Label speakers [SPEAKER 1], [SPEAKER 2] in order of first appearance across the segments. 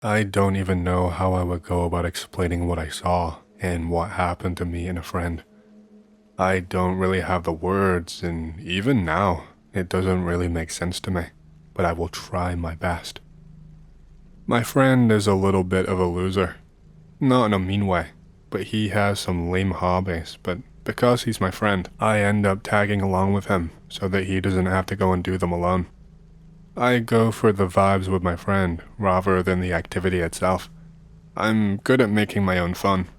[SPEAKER 1] I don't even know how I would go about explaining what I saw and what happened to me and a friend. I don't really have the words, and even now, it doesn't really make sense to me, but I will try my best. My friend is a little bit of a loser. Not in a mean way, but he has some lame hobbies, but because he's my friend, I end up tagging along with him so that he doesn't have to go and do them alone. I go for the vibes with my friend rather than the activity itself. I'm good at making my own fun.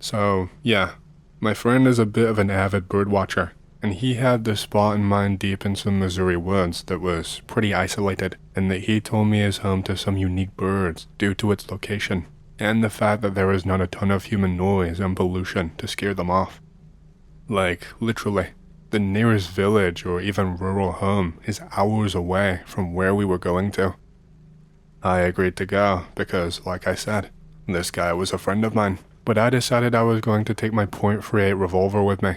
[SPEAKER 1] So, yeah, my friend is a bit of an avid bird watcher, and he had this spot in mind deep in some Missouri woods that was pretty isolated, and that he told me is home to some unique birds due to its location, and the fact that there is not a ton of human noise and pollution to scare them off. Like, literally, the nearest village or even rural home is hours away from where we were going to. I agreed to go because, like I said, this guy was a friend of mine, but I decided I was going to take my .38 revolver with me.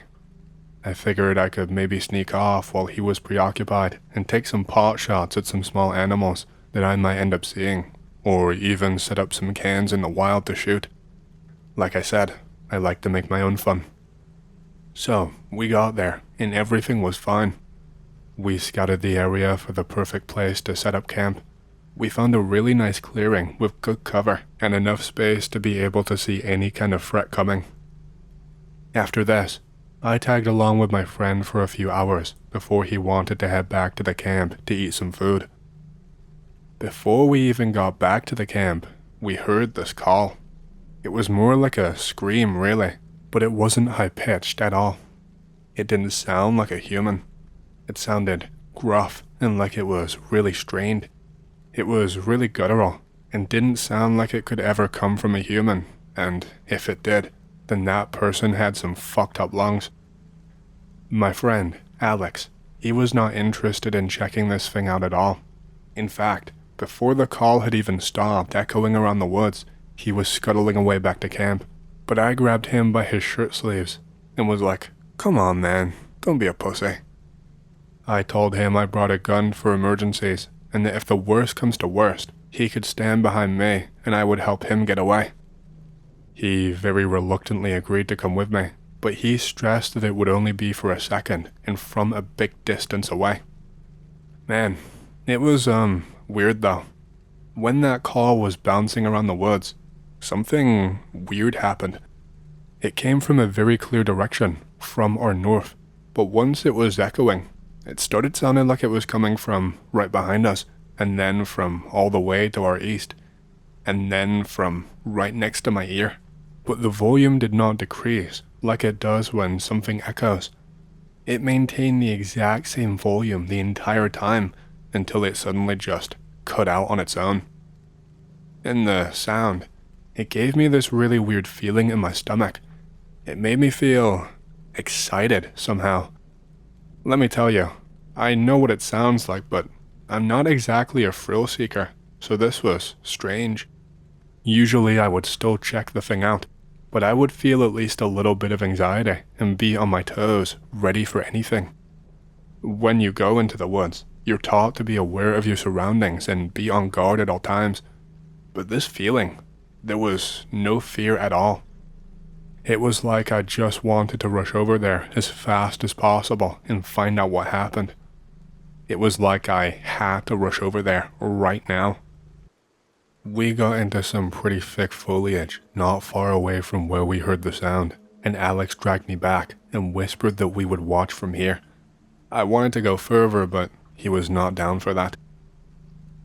[SPEAKER 1] I figured I could maybe sneak off while he was preoccupied and take some pot shots at some small animals that I might end up seeing, or even set up some cans in the wild to shoot. Like I said, I like to make my own fun. So, we got there, and everything was fine. We scouted the area for the perfect place to set up camp. We found a really nice clearing with good cover and enough space to be able to see any kind of threat coming. After this, I tagged along with my friend for a few hours before he wanted to head back to the camp to eat some food. Before we even got back to the camp, we heard this call. It was more like a scream, really, but it wasn't high-pitched at all. It didn't sound like a human. It sounded gruff and like it was really strained. It was really guttural and didn't sound like it could ever come from a human, and if it did, then that person had some fucked up lungs. My friend, Alex, he was not interested in checking this thing out at all. In fact, before the call had even stopped echoing around the woods, he was scuttling away back to camp. But I grabbed him by his shirt sleeves and was like, "Come on, man, don't be a pussy." I told him I brought a gun for emergencies, and that if the worst comes to worst, he could stand behind me and I would help him get away. He very reluctantly agreed to come with me, but he stressed that it would only be for a second and from a big distance away. Man, it was, weird though. When that call was bouncing around the woods, something weird happened. It came from a very clear direction, from our north, but once it was echoing, it started sounding like it was coming from right behind us, and then from all the way to our east, and then from right next to my ear. But the volume did not decrease like it does when something echoes. It maintained the exact same volume the entire time until it suddenly just cut out on its own. And the sound, it gave me this really weird feeling in my stomach. It made me feel excited somehow. Let me tell you, I know what it sounds like, but I'm not exactly a thrill seeker, so this was strange. Usually I would still check the thing out, but I would feel at least a little bit of anxiety and be on my toes, ready for anything. When you go into the woods, you're taught to be aware of your surroundings and be on guard at all times. But this feeling, there was no fear at all. It was like I just wanted to rush over there as fast as possible and find out what happened. It was like I had to rush over there right now. We got into some pretty thick foliage not far away from where we heard the sound, and Alex dragged me back and whispered that we would watch from here. I wanted to go further, but he was not down for that.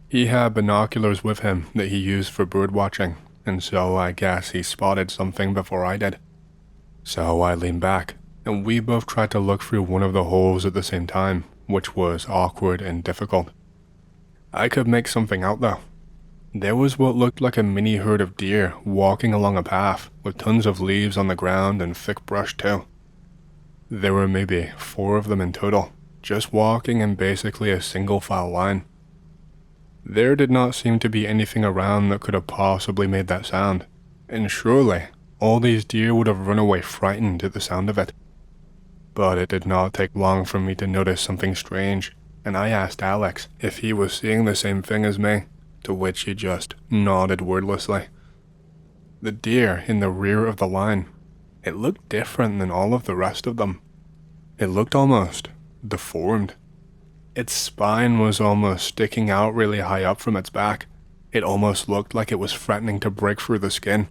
[SPEAKER 1] He had binoculars with him that he used for bird watching, and so I guess he spotted something before I did. So I leaned back, and we both tried to look through one of the holes at the same time, which was awkward and difficult. I could make something out though. There was what looked like a mini herd of deer walking along a path with tons of leaves on the ground and thick brush too. There were maybe 4 of them in total, just walking in basically a single file line. There did not seem to be anything around that could have possibly made that sound, and surely all these deer would have run away frightened at the sound of it. But it did not take long for me to notice something strange, and I asked Alex if he was seeing the same thing as me, to which he just nodded wordlessly. The deer in the rear of the line, it looked different than all of the rest of them. It looked almost deformed. Its spine was almost sticking out really high up from its back. It almost looked like it was threatening to break through the skin.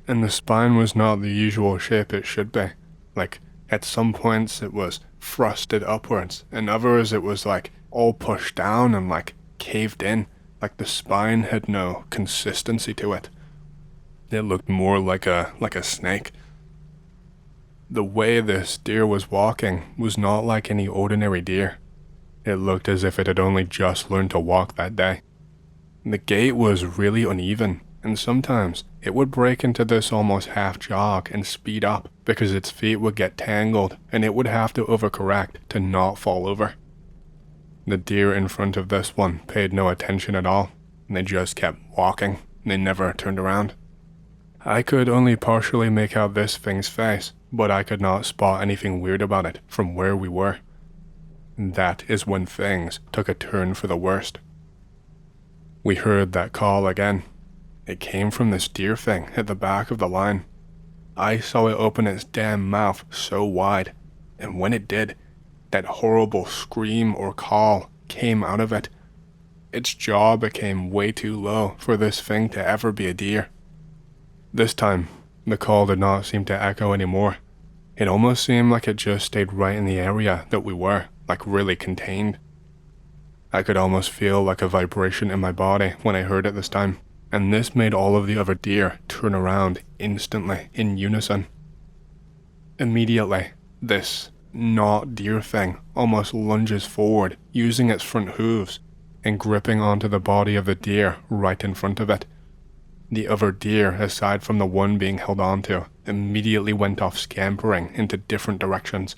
[SPEAKER 1] And the spine was not the usual shape it should be. Like, at some points it was thrusted upwards, and others it was like all pushed down and like caved in, like the spine had no consistency to it. It looked more like a snake. The way this deer was walking was not like any ordinary deer. It looked as if it had only just learned to walk that day. The gait was really uneven, and sometimes it would break into this almost half jog and speed up because its feet would get tangled and it would have to overcorrect to not fall over. The deer in front of this one paid no attention at all, and they just kept walking. They never turned around. I could only partially make out this thing's face, but I could not spot anything weird about it from where we were. That is when things took a turn for the worst. We heard that call again. It came from this deer thing at the back of the line. I saw it open its damn mouth so wide, and when it did, that horrible scream or call came out of it. Its jaw became way too low for this thing to ever be a deer. This time, the call did not seem to echo anymore. It almost seemed like it just stayed right in the area that we were, like really contained. I could almost feel like a vibration in my body when I heard it this time, and this made all of the other deer turn around instantly in unison. Immediately, this not deer thing almost lunges forward using its front hooves and gripping onto the body of the deer right in front of it. The other deer, aside from the one being held onto, immediately went off scampering into different directions.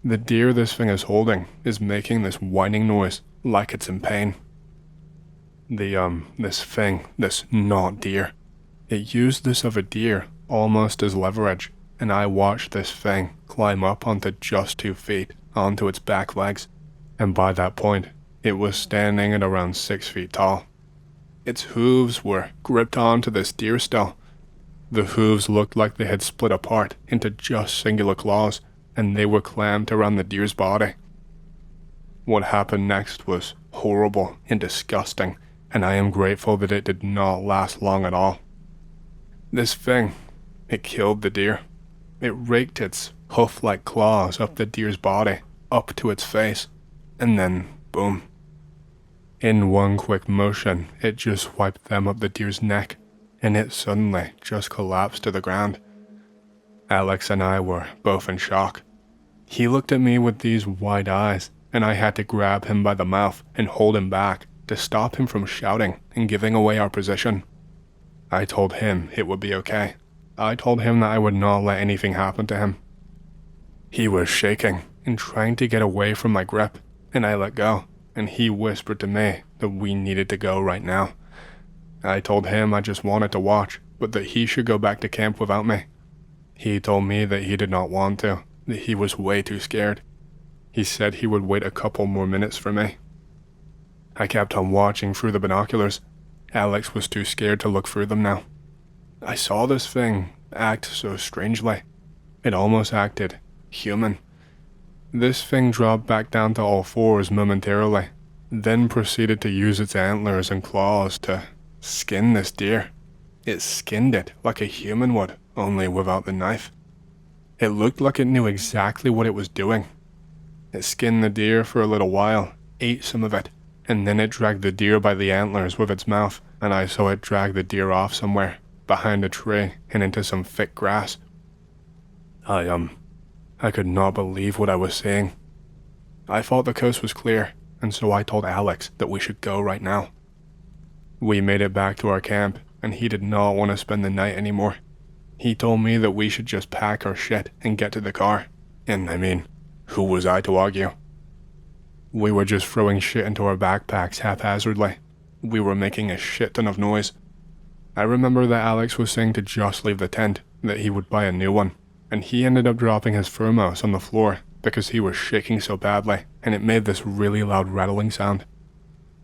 [SPEAKER 1] The deer this thing is holding is making this whining noise like it's in pain. This not deer, it used this other deer almost as leverage, and I watched this thing climb up onto just 2 feet onto its back legs, and by that point, it was standing at around 6 feet tall. Its hooves were gripped onto this deer still. The hooves looked like they had split apart into just singular claws, and they were clamped around the deer's body. What happened next was horrible and disgusting, and I am grateful that it did not last long at all. This thing, it killed the deer. It raked its hoof-like claws up the deer's body, up to its face, and then boom. In one quick motion, it just wiped them up the deer's neck, and it suddenly just collapsed to the ground. Alex and I were both in shock. He looked at me with these wide eyes, and I had to grab him by the mouth and hold him back to stop him from shouting and giving away our position. I told him it would be okay. I told him that I would not let anything happen to him. He was shaking and trying to get away from my grip, and I let go, and he whispered to me that we needed to go right now. I told him I just wanted to watch, but that he should go back to camp without me. He told me that he did not want to, that he was way too scared. He said he would wait a couple more minutes for me. I kept on watching through the binoculars. Alex was too scared to look through them now. I saw this thing act so strangely. It almost acted human. This thing dropped back down to all fours momentarily, then proceeded to use its antlers and claws to skin this deer. It skinned it like a human would, only without the knife. It looked like it knew exactly what it was doing. It skinned the deer for a little while, ate some of it, and then it dragged the deer by the antlers with its mouth, and I saw it drag the deer off somewhere, behind a tree and into some thick grass. I could not believe what I was seeing. I thought the coast was clear, and so I told Alex that we should go right now. We made it back to our camp, and he did not want to spend the night anymore. He told me that we should just pack our shit and get to the car, and I mean, who was I to argue? We were just throwing shit into our backpacks haphazardly. We were making a shit ton of noise. I remember that Alex was saying to just leave the tent, that he would buy a new one, and he ended up dropping his thermos on the floor because he was shaking so badly, and it made this really loud rattling sound.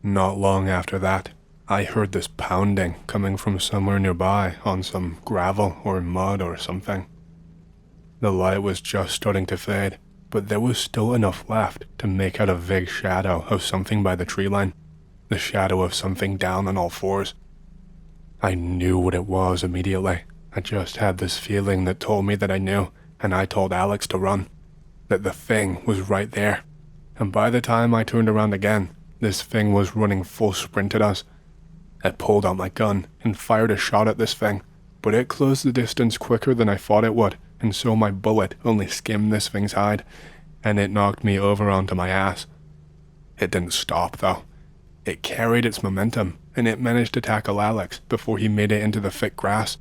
[SPEAKER 1] Not long after that, I heard this pounding coming from somewhere nearby on some gravel or mud or something. The light was just starting to fade, but there was still enough left to make out a vague shadow of something by the tree line, the shadow of something down on all fours. I knew what it was immediately. I just had this feeling that told me that I knew, and I told Alex to run, that the thing was right there. And by the time I turned around again, this thing was running full sprint at us. I pulled out my gun and fired a shot at this thing, but it closed the distance quicker than I thought it would, and so my bullet only skimmed this thing's hide, and it knocked me over onto my ass. It didn't stop though. It carried its momentum, and it managed to tackle Alex before he made it into the thick grass.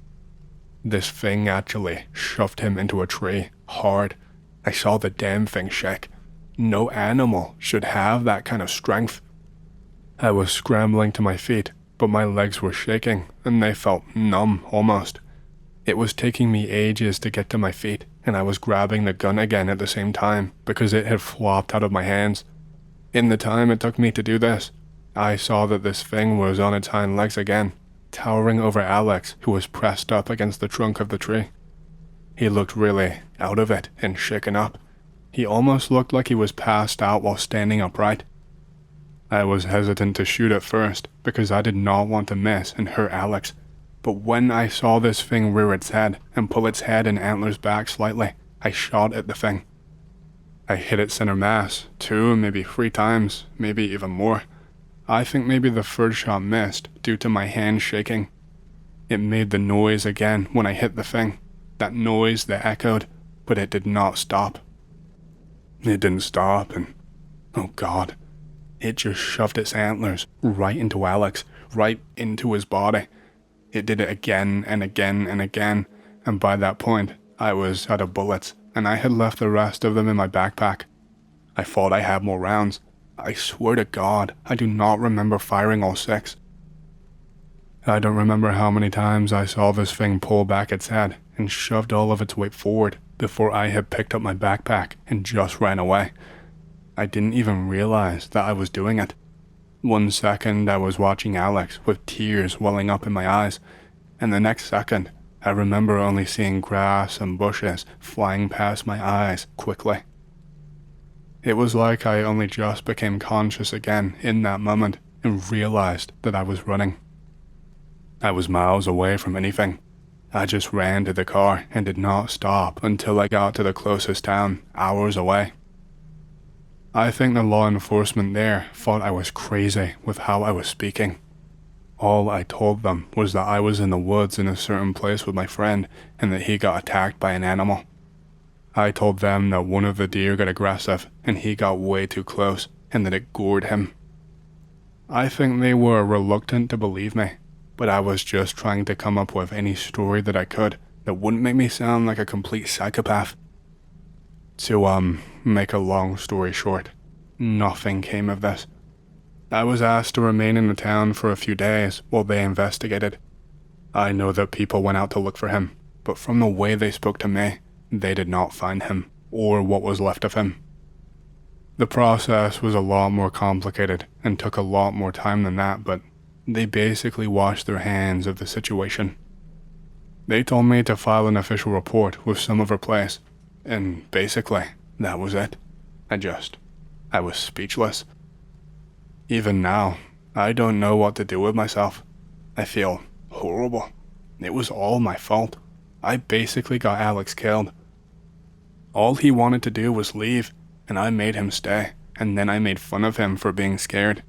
[SPEAKER 1] This thing actually shoved him into a tree, hard. I saw the damn thing shake. No animal should have that kind of strength. I was scrambling to my feet, but my legs were shaking, and they felt numb almost. It was taking me ages to get to my feet, and I was grabbing the gun again at the same time because it had flopped out of my hands. In the time it took me to do this, I saw that this thing was on its hind legs again, towering over Alex, who was pressed up against the trunk of the tree. He looked really out of it and shaken up. He almost looked like he was passed out while standing upright. I was hesitant to shoot at first because I did not want to miss and hurt Alex, but when I saw this thing rear its head and pull its head and antlers back slightly, I shot at the thing. I hit it center mass 2, maybe 3 times, maybe even more. I think maybe the third shot missed due to my hand shaking. It made the noise again when I hit the thing, that noise that echoed, but it did not stop. It didn't stop, and oh God, it just shoved its antlers right into Alex, right into his body. It did it again and again and again, and by that point, I was out of bullets, and I had left the rest of them in my backpack. I thought I had more rounds. I swear to God, I do not remember firing all 6. I don't remember how many times I saw this thing pull back its head and shoved all of its weight forward before I had picked up my backpack and just ran away. I didn't even realize that I was doing it. 1 second I was watching Alex with tears welling up in my eyes, and the next second I remember only seeing grass and bushes flying past my eyes quickly. It was like I only just became conscious again in that moment and realized that I was running. I was miles away from anything. I just ran to the car and did not stop until I got to the closest town, hours away. I think the law enforcement there thought I was crazy with how I was speaking. All I told them was that I was in the woods in a certain place with my friend and that he got attacked by an animal. I told them that one of the deer got aggressive and he got way too close and that it gored him. I think they were reluctant to believe me, but I was just trying to come up with any story that I could that wouldn't make me sound like a complete psychopath. To make a long story short, nothing came of this. I was asked to remain in the town for a few days while they investigated. I know that people went out to look for him, but from the way they spoke to me, they did not find him, or what was left of him. The process was a lot more complicated and took a lot more time than that, but they basically washed their hands of the situation. They told me to file an official report with some other place, and basically, that was it. I was speechless. Even now, I don't know what to do with myself. I feel horrible. It was all my fault. I basically got Alex killed. All he wanted to do was leave, and I made him stay, and then I made fun of him for being scared.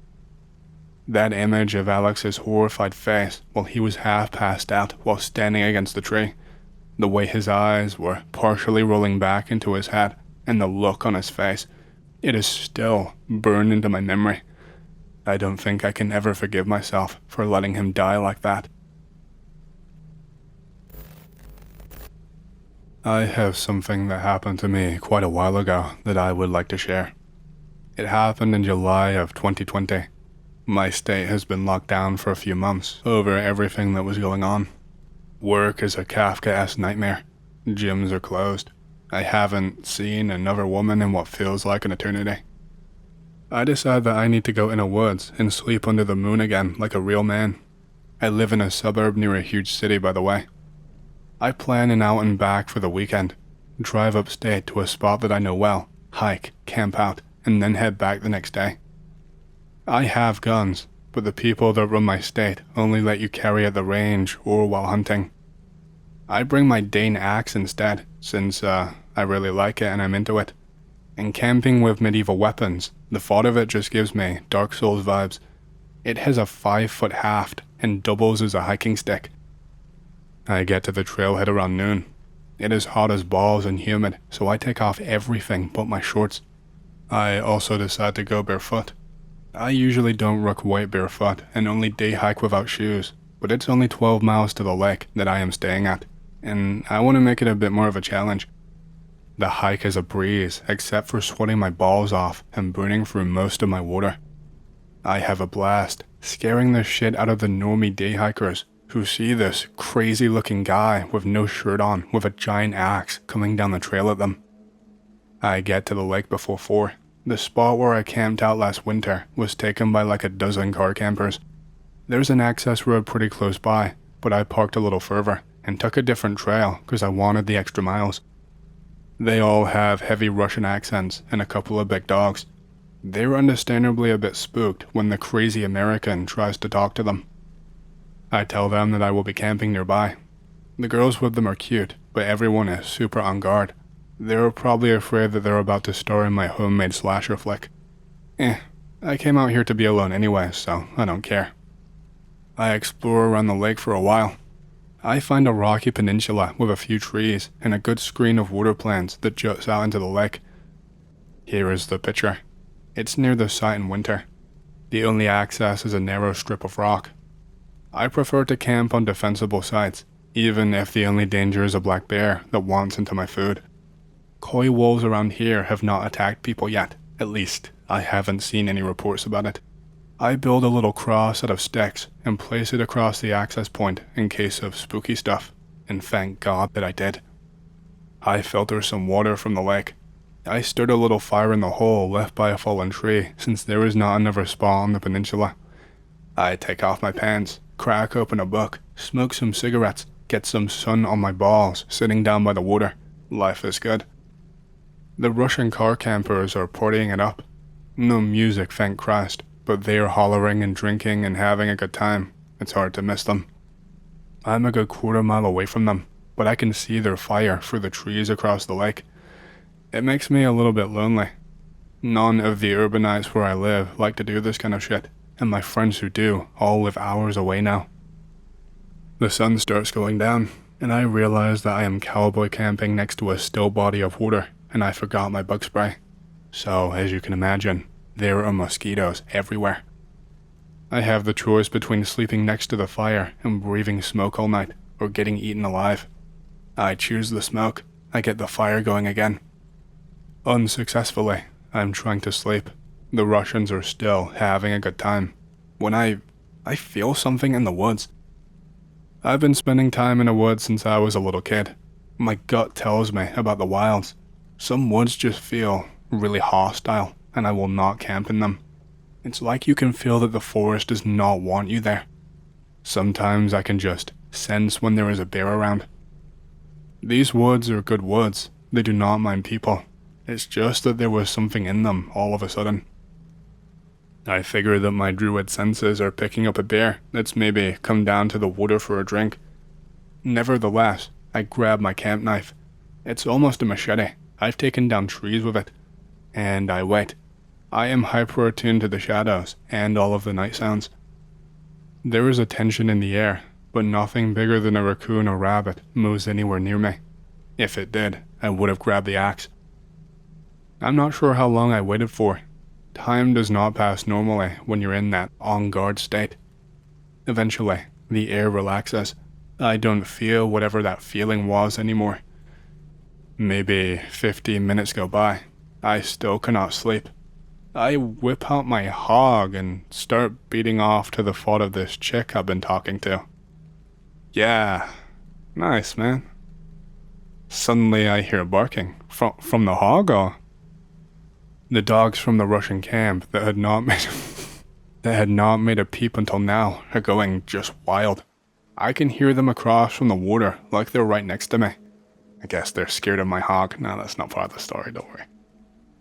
[SPEAKER 1] That image of Alex's horrified face while he was half passed out while standing against the tree, the way his eyes were partially rolling back into his head, and the look on his face, it is still burned into my memory. I don't think I can ever forgive myself for letting him die like that. I have something that happened to me quite a while ago that I would like to share. It happened in July of 2020. My state has been locked down for a few months over everything that was going on. Work is a Kafka-esque nightmare. Gyms are closed. I haven't seen another woman in what feels like an eternity. I decide that I need to go in the woods and sleep under the moon again like a real man. I live in a suburb near a huge city, by the way. I plan an out and back for the weekend, drive upstate to a spot that I know well, hike, camp out, and then head back the next day. I have guns, but the people that run my state only let you carry at the range or while hunting. I bring my Dane axe instead, since I really like it and I'm into it. And camping with medieval weapons, the thought of it just gives me Dark Souls vibes. It has a 5-foot haft and doubles as a hiking stick. I get to the trailhead around noon. It is hot as balls and humid, so I take off everything but my shorts. I also decide to go barefoot. I usually don't rock white barefoot and only day hike without shoes, but it's only 12 miles to the lake that I am staying at, and I want to make it a bit more of a challenge. The hike is a breeze, except for sweating my balls off and burning through most of my water. I have a blast, scaring the shit out of the normie day hikers who see this crazy looking guy with no shirt on with a giant axe coming down the trail at them. I get to the lake before 4. The spot where I camped out last winter was taken by like a dozen car campers. There's an access road pretty close by, but I parked a little further and took a different trail because I wanted the extra miles. They all have heavy Russian accents and a couple of big dogs. They're understandably a bit spooked when the crazy American tries to talk to them. I tell them that I will be camping nearby. The girls with them are cute, but everyone is super on guard. They're probably afraid that they're about to star in my homemade slasher flick. I came out here to be alone anyway, so I don't care. I explore around the lake for a while. I find a rocky peninsula with a few trees and a good screen of water plants that juts out into the lake. Here is the picture. It's near the site in winter. The only access is a narrow strip of rock. I prefer to camp on defensible sites, even if the only danger is a black bear that wants into my food. Coy wolves around here have not attacked people yet, at least I haven't seen any reports about it. I build a little cross out of sticks and place it across the access point in case of spooky stuff, and thank God that I did. I filter some water from the lake. I stirred a little fire in the hole left by a fallen tree since there is not another spot on the peninsula. I take off my pants, crack open a book, smoke some cigarettes, get some sun on my balls sitting down by the water. Life is good. The Russian car campers are partying it up. No music, thank Christ, but they are hollering and drinking and having a good time. It's hard to miss them. I'm a good quarter mile away from them, but I can see their fire through the trees across the lake. It makes me a little bit lonely. None of the urbanites where I live like to do this kind of shit, and my friends who do all live hours away now. The sun starts going down, and I realize that I am cowboy camping next to a still body of water, and I forgot my bug spray. So, as you can imagine, there are mosquitoes everywhere. I have the choice between sleeping next to the fire and breathing smoke all night, or getting eaten alive. I choose the smoke. I get the fire going again. Unsuccessfully, I'm trying to sleep. The Russians are still having a good time. When I feel something in the woods. I've been spending time in the woods since I was a little kid. My gut tells me about the wilds. Some woods just feel really hostile, and I will not camp in them. It's like you can feel that the forest does not want you there. Sometimes I can just sense when there is a bear around. These woods are good woods. They do not mind people. It's just that there was something in them all of a sudden. I figure that my druid senses are picking up a bear that's maybe come down to the water for a drink. Nevertheless, I grab my camp knife. It's almost a machete. I've taken down trees with it. And I wait. I am hyper-attuned to the shadows and all of the night sounds. There is a tension in the air, but nothing bigger than a raccoon or rabbit moves anywhere near me. If it did, I would have grabbed the axe. I'm not sure how long I waited for. Time does not pass normally when you're in that on-guard state. Eventually, the air relaxes. I don't feel whatever that feeling was anymore. Maybe 15 minutes go by. I still cannot sleep. I whip out my hog and start beating off to the thought of this chick I've been talking to. Yeah, nice, man. Suddenly I hear barking. From the hog, or? The dogs from the Russian camp that had not made a peep until now are going just wild. I can hear them across from the water like they're right next to me. I guess they're scared of my hog. No, that's not part of the story, don't worry.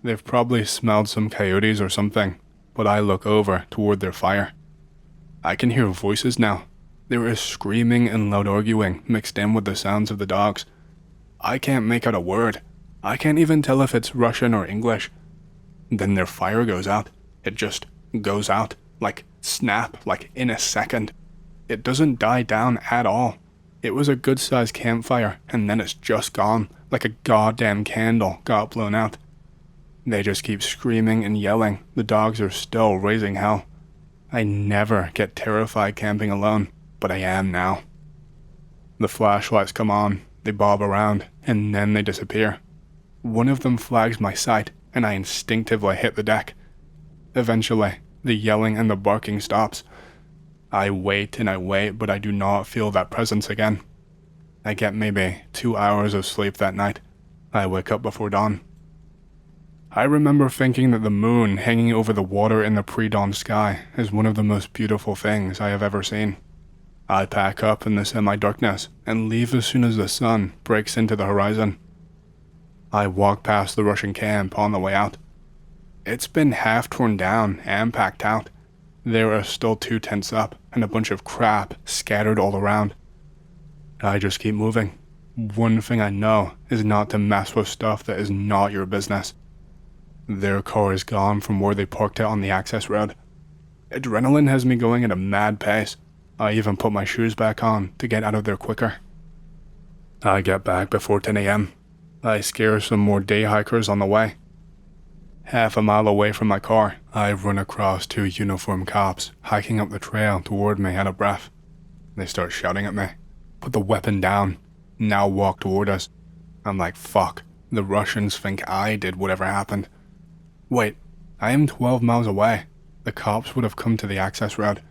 [SPEAKER 1] They've probably smelled some coyotes or something, but I look over toward their fire. I can hear voices now. There is screaming and loud arguing mixed in with the sounds of the dogs. I can't make out a word. I can't even tell if it's Russian or English. Then their fire goes out. It just goes out, like snap, like in a second. It doesn't die down at all. It was a good-sized campfire, and then it's just gone, like a goddamn candle got blown out. They just keep screaming and yelling. The dogs are still raising hell. I never get terrified camping alone, but I am now. The flashlights come on, they bob around, and then they disappear. One of them flags my sight, and I instinctively hit the deck. Eventually, the yelling and the barking stops. I wait and I wait, but I do not feel that presence again. I get maybe 2 hours of sleep that night. I wake up before dawn. I remember thinking that the moon hanging over the water in the pre-dawn sky is one of the most beautiful things I have ever seen. I pack up in the semi-darkness and leave as soon as the sun breaks into the horizon. I walk past the Russian camp on the way out. It's been half torn down and packed out. There are still 2 tents up and a bunch of crap scattered all around. I just keep moving. One thing I know is not to mess with stuff that is not your business. Their car is gone from where they parked it on the access road. Adrenaline has me going at a mad pace. I even put my shoes back on to get out of there quicker. I get back before 10 a.m. I scare some more day hikers on the way. Half a mile away from my car, I run across 2 uniformed cops hiking up the trail toward me out of breath. They start shouting at me. Put the weapon down. Now walk toward us. I'm like, fuck. The Russians think I did whatever happened. Wait, I am 12 miles away. The cops would have come to the access road.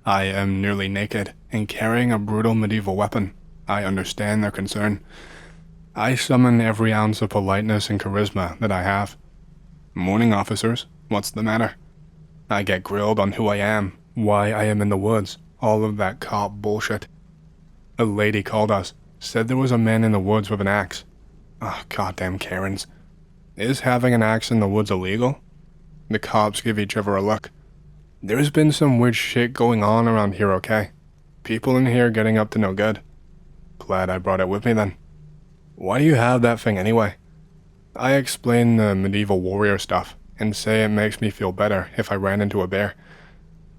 [SPEAKER 1] I am nearly naked and carrying a brutal medieval weapon. I understand their concern. I summon every ounce of politeness and charisma that I have. Morning, officers. What's the matter? I get grilled on who I am, why I am in the woods, all of that cop bullshit. A lady called us, said there was a man in the woods with an axe. Goddamn Karens. Is having an axe in the woods illegal? The cops give each other a look. There's been some weird shit going on around here, okay? People in here getting up to no good. Glad I brought it with me then. Why do you have that thing anyway? I explain the medieval warrior stuff and say it makes me feel better if I ran into a bear.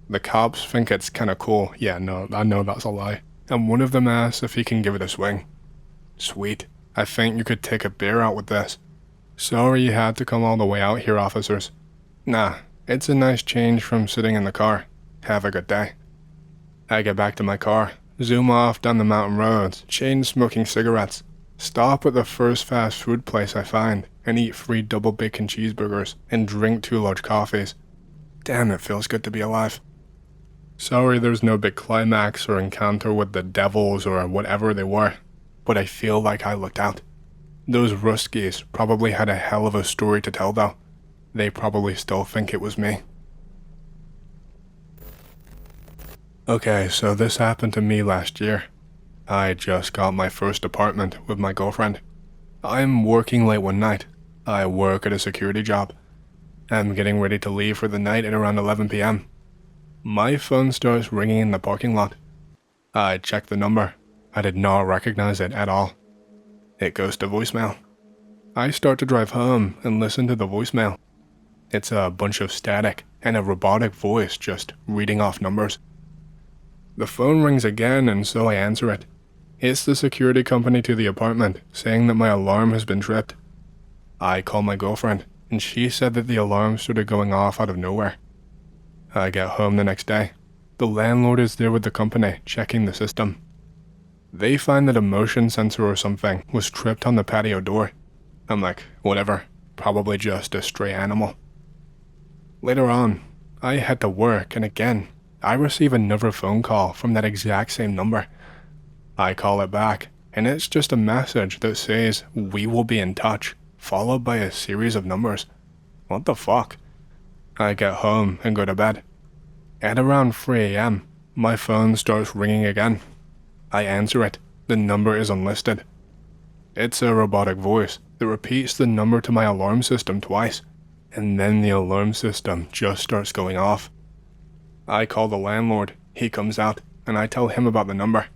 [SPEAKER 1] The cops think it's kinda cool. Yeah, no, I know that's a lie. And one of them asks if he can give it a swing. Sweet. I think you could take a bear out with this. Sorry you had to come all the way out here, officers. Nah, it's a nice change from sitting in the car. Have a good day. I get back to my car, zoom off down the mountain roads, chain smoking cigarettes, stop at the first fast food place I find, and eat 3 double bacon cheeseburgers, and drink 2 large coffees. Damn, it feels good to be alive. Sorry there's no big climax or encounter with the devils or whatever they were, but I feel like I looked out. Those Ruskies probably had a hell of a story to tell though. They probably still think it was me. Okay, so this happened to me last year. I just got my first apartment with my girlfriend. I'm working late one night. I work at a security job. I'm getting ready to leave for the night at around 11 p.m. My phone starts ringing in the parking lot. I check the number. I did not recognize it at all. It goes to voicemail. I start to drive home and listen to the voicemail. It's a bunch of static and a robotic voice just reading off numbers. The phone rings again and so I answer it. It's the security company to the apartment saying that my alarm has been tripped. I call my girlfriend and she said that the alarm started going off out of nowhere. I get home the next day. The landlord is there with the company checking the system. They find that a motion sensor or something was tripped on the patio door. I'm like, whatever, probably just a stray animal. Later on, I head to work and again, I receive another phone call from that exact same number. I call it back and it's just a message that says, "We will be in touch," followed by a series of numbers. What the fuck? I get home and go to bed. At around 3 a.m., my phone starts ringing again. I answer it. The number is unlisted. It's a robotic voice that repeats the number to my alarm system twice, and then the alarm system just starts going off. I call the landlord, he comes out, and I tell him about the number.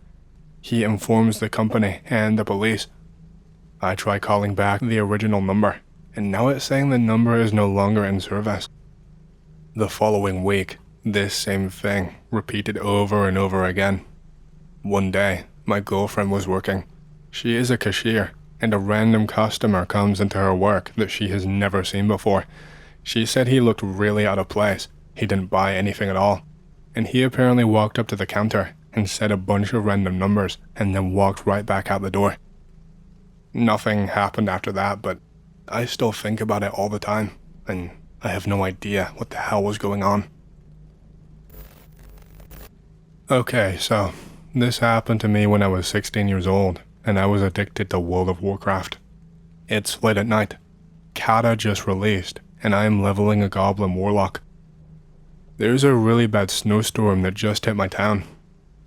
[SPEAKER 1] He informs the company and the police. I try calling back the original number, and now it's saying the number is no longer in service. The following week, this same thing repeated over and over again. One day, my girlfriend was working. She is a cashier, and a random customer comes into her work that she has never seen before. She said he looked really out of place. He didn't buy anything at all, and he apparently walked up to the counter and said a bunch of random numbers and then walked right back out the door. Nothing happened after that, but I still think about it all the time, and I have no idea what the hell was going on. Okay, so this happened to me when I was 16 years old, and I was addicted to World of Warcraft. It's late at night. Kata just released, and I am leveling a Goblin Warlock. There's a really bad snowstorm that just hit my town.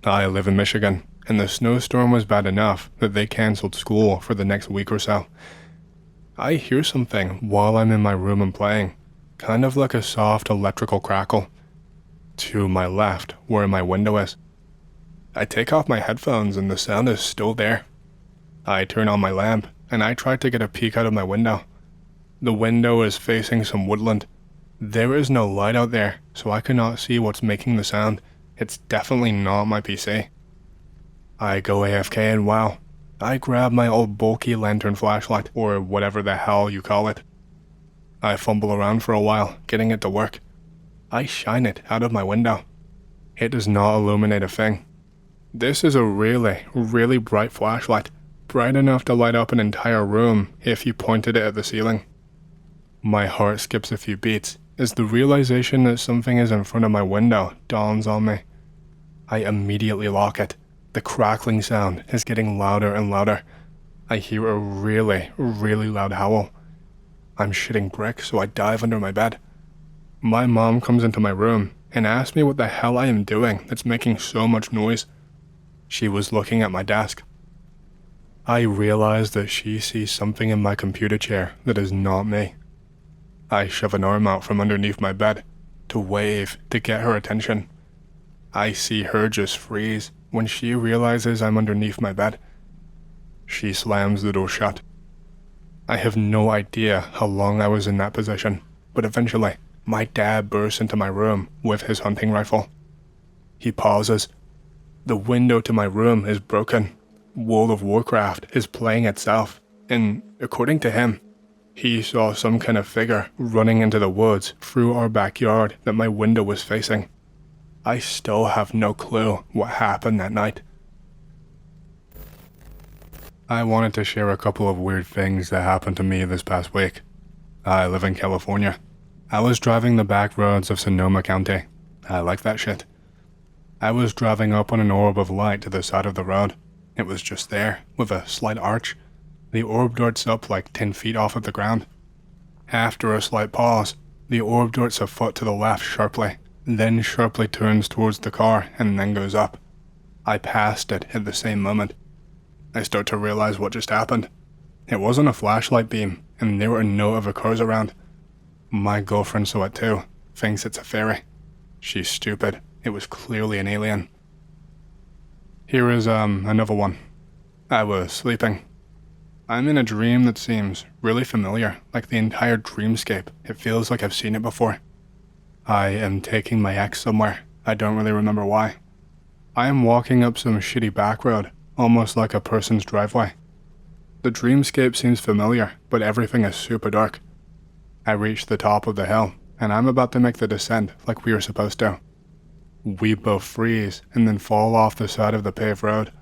[SPEAKER 1] I live in Michigan, and the snowstorm was bad enough that they cancelled school for the next week or so. I hear something while I'm in my room and playing, kind of like a soft electrical crackle. To my left, where my window is. I take off my headphones and the sound is still there. I turn on my lamp, and I try to get a peek out of my window. The window is facing some woodland. There is no light out there, so I cannot see what's making the sound. It's definitely not my PC. I go AFK and wow, I grab my old bulky lantern flashlight, or whatever the hell you call it. I fumble around for a while, getting it to work. I shine it out of my window. It does not illuminate a thing. This is a really, really bright flashlight, bright enough to light up an entire room if you pointed it at the ceiling. My heart skips a few beats as the realization that something is in front of my window dawns on me. I immediately lock it. The crackling sound is getting louder and louder. I hear a really, really loud howl. I'm shitting bricks, so I dive under my bed. My mom comes into my room and asks me what the hell I am doing that's making so much noise. She was looking at my desk. I realize that she sees something in my computer chair that is not me. I shove an arm out from underneath my bed to wave to get her attention. I see her just freeze when she realizes I'm underneath my bed. She slams the door shut. I have no idea how long I was in that position, but eventually, my dad bursts into my room with his hunting rifle. He pauses. The window to my room is broken. World of Warcraft is playing itself, and according to him, he saw some kind of figure running into the woods through our backyard that my window was facing. I still have no clue what happened that night. I wanted to share a couple of weird things that happened to me this past week. I live in California. I was driving the back roads of Sonoma County. I like that shit. I was driving up on an orb of light to the side of the road. It was just there, with a slight arch. The orb darts up like 10 feet off of the ground. After a slight pause, the orb darts a foot to the left sharply, then sharply turns towards the car and then goes up. I passed it at the same moment. I start to realize what just happened. It wasn't a flashlight beam, and there were no other cars around. My girlfriend saw it too, thinks it's a fairy. She's stupid. It was clearly an alien. Here is another one. I was sleeping. I'm in a dream that seems really familiar, like the entire dreamscape. It feels like I've seen it before. I am taking my ex somewhere. I don't really remember why. I am walking up some shitty back road, almost like a person's driveway. The dreamscape seems familiar, but everything is super dark. I reach the top of the hill, and I'm about to make the descent like we were supposed to. We both freeze and then fall off the side of the paved road.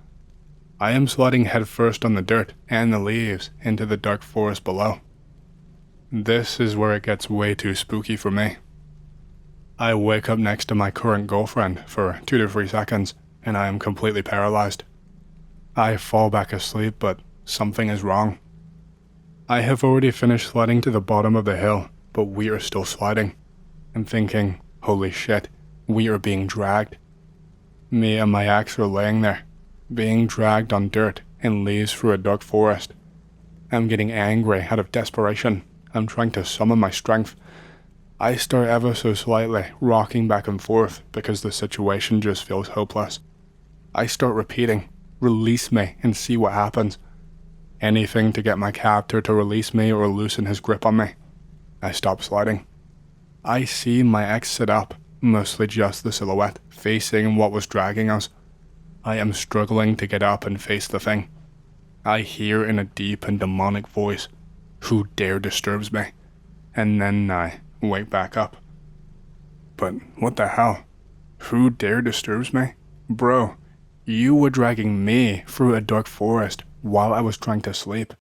[SPEAKER 1] I am sliding headfirst on the dirt and the leaves into the dark forest below. This is where it gets way too spooky for me. I wake up next to my current girlfriend for 2 to 3 seconds, and I am completely paralyzed. I fall back asleep, but something is wrong. I have already finished sliding to the bottom of the hill, but we are still sliding. I'm thinking, holy shit, we are being dragged. Me and my ex are laying there, being dragged on dirt and leaves through a dark forest. I'm getting angry out of desperation. I'm trying to summon my strength. I start ever so slightly rocking back and forth because the situation just feels hopeless. I start repeating, release me and see what happens. Anything to get my captor to release me or loosen his grip on me. I stop sliding. I see my ex sit up, mostly just the silhouette, facing what was dragging us. I am struggling to get up and face the thing. I hear in a deep and demonic voice, "Who dare disturbs me?" And then I wake back up. But what the hell? Who dare disturbs me? Bro, you were dragging me through a dark forest while I was trying to sleep.